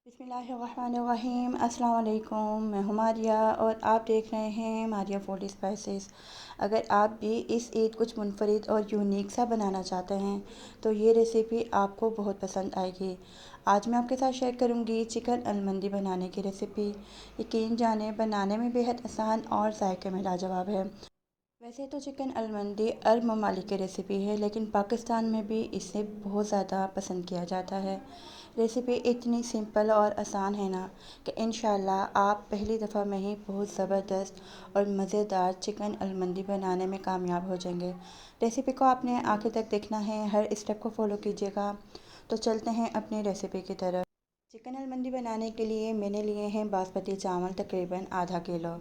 बिस्मिल्लाहिर्रहमानिर्रहीम। अस्सलाम वालेकुम। मैं हूँ मारिया और आप देख रहे हैं मारिया फूड स्पाइसेस। अगर आप भी इस ईद कुछ मुनफरिद और यूनिक सा बनाना चाहते हैं तो ये रेसिपी आपको बहुत पसंद आएगी। आज मैं आपके साथ शेयर करूँगी चिकन अलमंदी बनाने की रेसिपी। यकीन जाने बनाने में बेहद आसान और जायके में लाजवाब है। वैसे तो चिकन अलमंदी अरब ममालिक की रेसिपी है, लेकिन पाकिस्तान में भी इसे बहुत ज़्यादा पसंद किया जाता है। रेसिपी इतनी सिंपल और आसान है ना कि इंशाल्लाह आप पहली दफ़ा में ही बहुत ज़बरदस्त और मज़ेदार चिकन अलमंदी बनाने में कामयाब हो जाएंगे। रेसिपी को आपने आखिर तक देखना है, हर स्टेप को फॉलो कीजिएगा। तो चलते हैं अपनी रेसिपी की तरफ। चिकन अलमंदी बनाने के लिए मैंने लिए हैं बासमती चावल तकरीबन आधा किलो,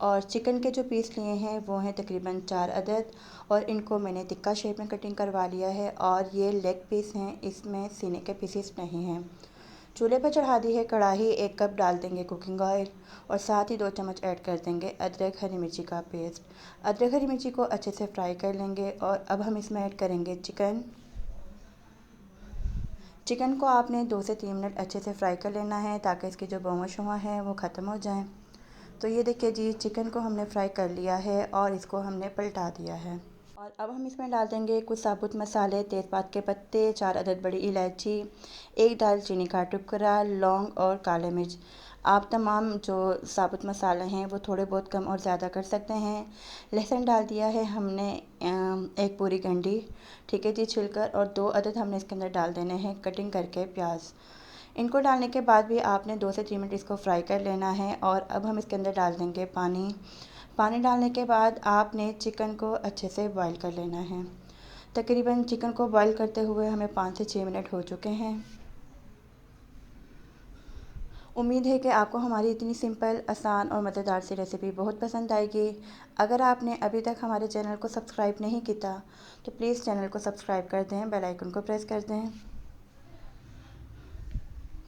और चिकन के जो पीस लिए हैं वो हैं तकरीबन 4 अदद, और इनको मैंने टिक्का शेप में कटिंग करवा लिया है। और ये लेग पीस हैं, इसमें सीने के पीसेस नहीं हैं। चूल्हे पर चढ़ा दी है कढ़ाई, 1 कप डाल देंगे कुकिंग ऑयल, और साथ ही 2 चम्मच ऐड कर देंगे अदरक हरी मिर्ची का पेस्ट। अदरक हरी मिर्ची को अच्छे से फ्राई कर लेंगे, और अब हम इसमें ऐड करेंगे चिकन। चिकन को आपने 2 से 3 मिनट अच्छे से फ्राई कर लेना है ताकि इसकी जो बौआ शुआ है वो ख़त्म हो जाए। तो ये देखिए जी, चिकन को हमने फ्राई कर लिया है और इसको हमने पलटा दिया है। और अब हम इसमें डाल देंगे कुछ साबुत मसाले, तेज़पात के पत्ते, 4 अदद बड़ी इलायची, 1 दालचीनी का टुकड़ा, लौंग और काले मिर्च। आप तमाम जो साबुत मसाले हैं वो थोड़े बहुत कम और ज़्यादा कर सकते हैं। लहसुन डाल दिया है हमने 1 पूरी गंढी, ठीक है जी, छिलकर, और 2 अदद हमने इसके अंदर डाल देने हैं कटिंग करके प्याज। इनको डालने के बाद भी आपने 2 से 3 मिनट इसको फ्राई कर लेना है। और अब हम इसके अंदर डाल देंगे पानी। पानी डालने के बाद आपने चिकन को अच्छे से बॉईल कर लेना है। तकरीबन चिकन को बॉईल करते हुए हमें 5 से 6 मिनट हो चुके हैं। उम्मीद है कि आपको हमारी इतनी सिंपल, आसान और मज़ेदार सी रेसिपी बहुत पसंद आएगी। अगर आपने अभी तक हमारे चैनल को सब्सक्राइब नहीं किया तो प्लीज़ चैनल को सब्सक्राइब कर दें, बेल आइकन को प्रेस कर दें।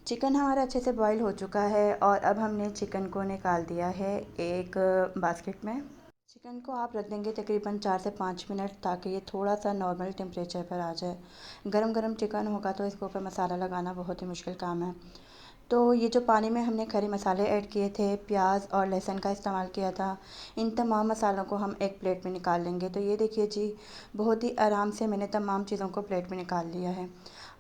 चिकन हमारा अच्छे से बॉईल हो चुका है और अब हमने चिकन को निकाल दिया है एक बास्केट में। चिकन को आप रख देंगे तकरीबन 4 से 5 मिनट, ताकि ये थोड़ा सा नॉर्मल टेम्परेचर पर आ जाए। गरम गरम चिकन होगा तो इसके ऊपर मसाला लगाना बहुत ही मुश्किल काम है। तो ये जो पानी में हमने खड़े मसाले ऐड किए थे, प्याज और लहसुन का इस्तेमाल किया था, इन तमाम मसालों को हम एक प्लेट में निकाल लेंगे। तो ये देखिए जी, बहुत ही आराम से मैंने तमाम चीज़ों को प्लेट में निकाल लिया है।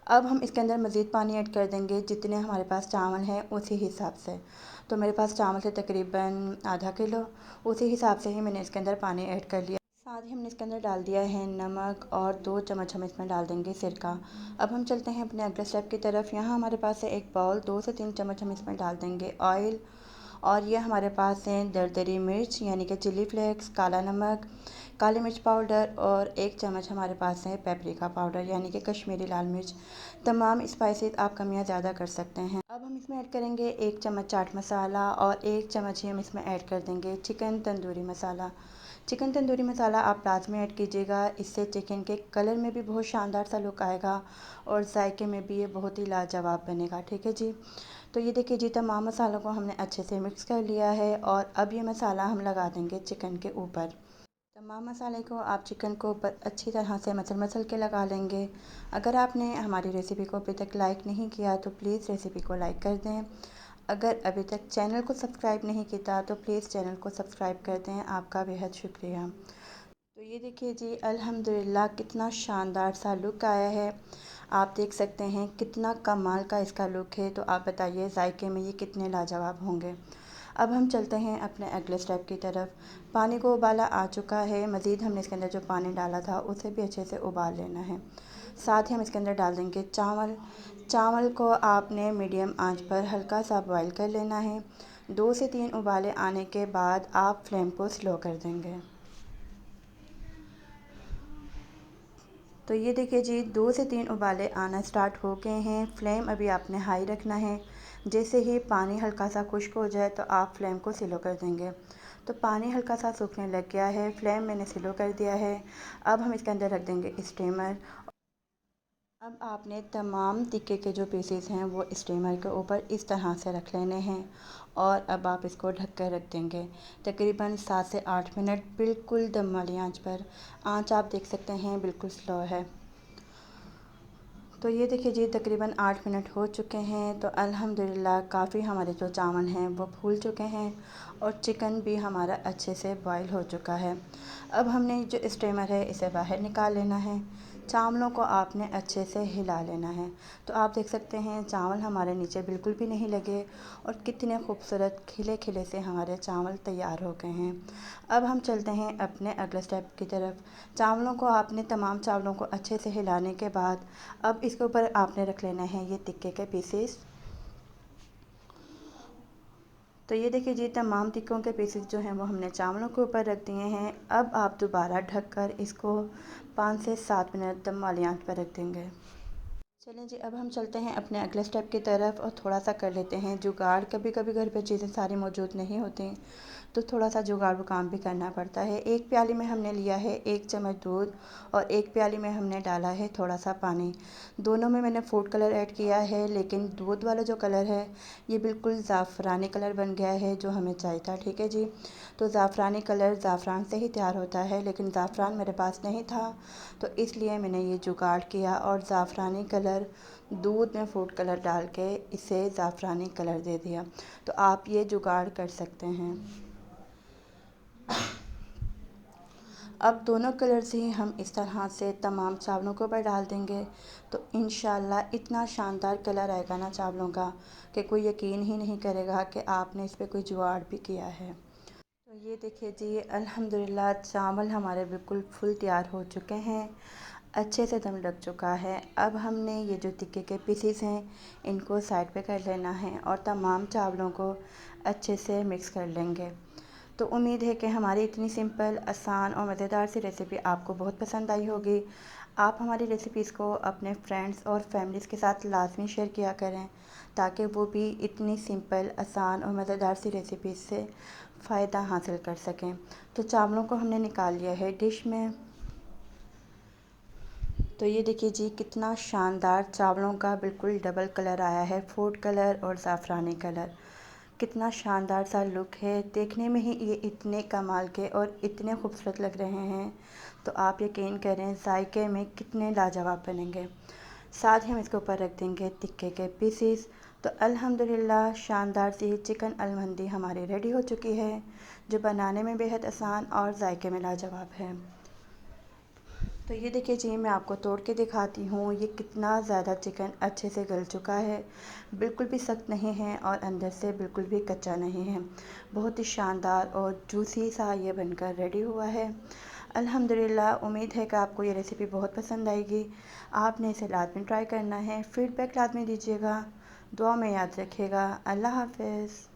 अब हम इसके अंदर मज़ीद पानी ऐड कर देंगे, जितने हमारे पास चावल हैं उसी हिसाब से। तो मेरे पास चावल थे तकरीबन आधा किलो, उसी हिसाब से ही मैंने इसके अंदर पानी ऐड कर लिया। साथ ही हमने इसके अंदर डाल दिया है नमक, और 2 चम्मच हम इसमें डाल देंगे सिरका। अब हम चलते हैं अपने अगले स्टेप की तरफ। यहाँ हमारे पास है एक बाउल, 2 से 3 चम्मच हम इसमें डाल देंगे ऑयल। और ये हमारे पास है दरदरी मिर्च यानी कि चिली फ्लेक्स, काला नमक, काली मिर्च पाउडर, और 1 चम्मच हमारे पास है पेपरिका पाउडर यानी कि कश्मीरी लाल मिर्च। तमाम स्पाइसेस आप कम या ज़्यादा कर सकते हैं। अब हम इसमें ऐड करेंगे 1 चम्मच चाट मसाला, और 1 चम्मच ही हम इसमें ऐड कर देंगे चिकन तंदूरी मसाला। चिकन तंदूरी मसाला आप लाजमी ऐड कीजिएगा, इससे चिकन के कलर में भी बहुत शानदार सा लुक आएगा और जायके में भी ये बहुत ही लाजवाब बनेगा, ठीक है जी। तो ये देखिए जी, तमाम मसालों को हमने अच्छे से मिक्स कर लिया है, और अब ये मसाला हम लगा देंगे चिकन के ऊपर। तमाम मसाले को आप चिकन को ऊपर अच्छी तरह से मसल मसल के लगा लेंगे। अगर आपने हमारी रेसिपी को अभी तक लाइक नहीं किया तो प्लीज़ रेसिपी को लाइक कर दें। अगर अभी तक चैनल को सब्सक्राइब नहीं किया तो प्लीज़ चैनल को सब्सक्राइब कर दें, आपका बेहद शुक्रिया। तो ये देखिए जी, अल्हम्दुलिल्लाह कितना शानदार सा लुक आया है। आप देख सकते हैं कितना कमाल का इसका लुक है। तो आप बताइए जायके में ये कितने लाजवाब होंगे। अब हम चलते हैं अपने अगले स्टेप की तरफ। पानी को उबाला आ चुका है, मज़ीद हमने इसके अंदर जो पानी डाला था उसे भी अच्छे से उबाल लेना है। साथ ही हम इसके अंदर डाल देंगे चावल। चावल को आपने मीडियम आंच पर हल्का सा बॉईल कर लेना है। 2 से 3 उबाले आने के बाद आप फ्लेम को स्लो कर देंगे। तो ये देखिए जी, 2 से 3 उबाले आना स्टार्ट हो गए हैं। फ्लेम अभी आपने हाई रखना है। जैसे ही पानी हल्का सा खुश्क हो जाए तो आप फ्लेम को स्लो कर देंगे। तो पानी हल्का सा सूखने लग गया है, फ्लेम मैंने स्लो कर दिया है। अब हम इसके अंदर रख देंगे स्टीमर। अब आपने तमाम टिक्के के जो पीसेस हैं वो स्टीमर के ऊपर इस तरह से रख लेने हैं, और अब आप इसको ढक कर रख देंगे तकरीबन 7 से 8 मिनट, बिल्कुल दम वाली आंच पर। आंच आप देख सकते हैं बिल्कुल स्लो है। तो ये देखिए जी तकरीबन 8 मिनट हो चुके हैं। तो अल्हम्दुलिल्लाह काफ़ी हमारे जो चावल हैं वो फूल चुके हैं और चिकन भी हमारा अच्छे से बॉईल हो चुका है। अब हमने जो स्टीमर है इसे बाहर निकाल लेना है। चावलों को आपने अच्छे से हिला लेना है। तो आप देख सकते हैं चावल हमारे नीचे बिल्कुल भी नहीं लगे और कितने खूबसूरत खिले खिले से हमारे चावल तैयार हो गए हैं। अब हम चलते हैं अपने अगले स्टेप की तरफ। चावलों को आपने तमाम चावलों को अच्छे से हिलाने के बाद अब इसके ऊपर आपने रख लेना है ये टिक्के के पीसेस। तो ये देखिए जी तमाम टिक्कों के पीसेस जो हैं वो हमने चावलों के ऊपर रख दिए हैं। अब आप दोबारा ढककर इसको 5 से 7 मिनट दम वाली आंच पर रख देंगे। चलें जी अब हम चलते हैं अपने अगले स्टेप की तरफ और थोड़ा सा कर लेते हैं जुगाड़। कभी कभी घर पे चीज़ें सारी मौजूद नहीं होती तो थोड़ा सा जुगाड़ू काम भी करना पड़ता है। एक प्याली में हमने लिया है 1 चम्मच दूध और एक प्याली में हमने डाला है थोड़ा सा पानी। दोनों में मैंने फूड कलर ऐड किया है, लेकिन दूध वाला जो कलर है ये बिल्कुल ज़ाफ़रानी कलर बन गया है जो हमें चाहिए था। ठीक है जी, तो ज़ाफ़रानी कलर ज़ाफ़रान से ही तैयार होता है, लेकिन ज़ाफ़रान मेरे पास नहीं था तो इसलिए मैंने ये जुगाड़ किया और ज़ाफ़रानी कलर दूध में फूड कलर डाल के इसे ज़ाफ़रानी कलर दे दिया। तो आप ये जुगाड़ कर सकते हैं। अब दोनों कलर्स ही हम इस तरह से तमाम चावलों के ऊपर डाल देंगे तो इंशाल्लाह इतना शानदार कलर आएगा ना चावलों का कि कोई यकीन ही नहीं करेगा कि आपने इस पे कोई जुगाड़ भी किया है। तो ये देखिए जी अल्हम्दुलिल्लाह चावल हमारे बिल्कुल फुल तैयार हो चुके हैं, अच्छे से दम लग चुका है। अब हमने ये जो टिक्के के पीसेस हैं इनको साइड पे कर लेना है और तमाम चावलों को अच्छे से मिक्स कर लेंगे। तो उम्मीद है कि हमारी इतनी सिंपल, आसान और मज़ेदार सी रेसिपी आपको बहुत पसंद आई होगी। आप हमारी रेसिपीज़ को अपने फ्रेंड्स और फैमिलीज़ के साथ लाज़मी शेयर किया करें ताकि वो भी इतनी सिंपल, आसान और मज़ेदार सी रेसिपीज़ से फ़ायदा हासिल कर सकें। तो चावलों को हमने निकाल लिया है डिश में। तो ये देखिए जी कितना शानदार चावलों का बिल्कुल डबल कलर आया है, फूड कलर और ज़ाफ़रानी कलर। कितना शानदार सा लुक है, देखने में ही ये इतने कमाल के और इतने खूबसूरत लग रहे हैं। तो आप यकीन करें जायके में कितने लाजवाब बनेंगे। साथ ही हम इसके ऊपर रख देंगे टिक्के के पीसेस। तो अल्हम्दुलिल्लाह शानदार सी चिकन अलमंदी हमारी रेडी हो चुकी है जो बनाने में बेहद आसान और जायके में लाजवाब है। तो ये देखिए जी मैं आपको तोड़ के दिखाती हूँ ये कितना ज़्यादा चिकन अच्छे से गल चुका है, बिल्कुल भी सख्त नहीं है और अंदर से बिल्कुल भी कच्चा नहीं है। बहुत ही शानदार और जूसी सा ये बनकर रेडी हुआ है। अल्हम्दुलिल्लाह उम्मीद है कि आपको ये रेसिपी बहुत पसंद आएगी। आपने इसे लाज़मी ट्राई करना है, फ़ीडबैक लाज़मी दीजिएगा, दुआ में याद रखिएगा। अल्लाह हाफ़िज़।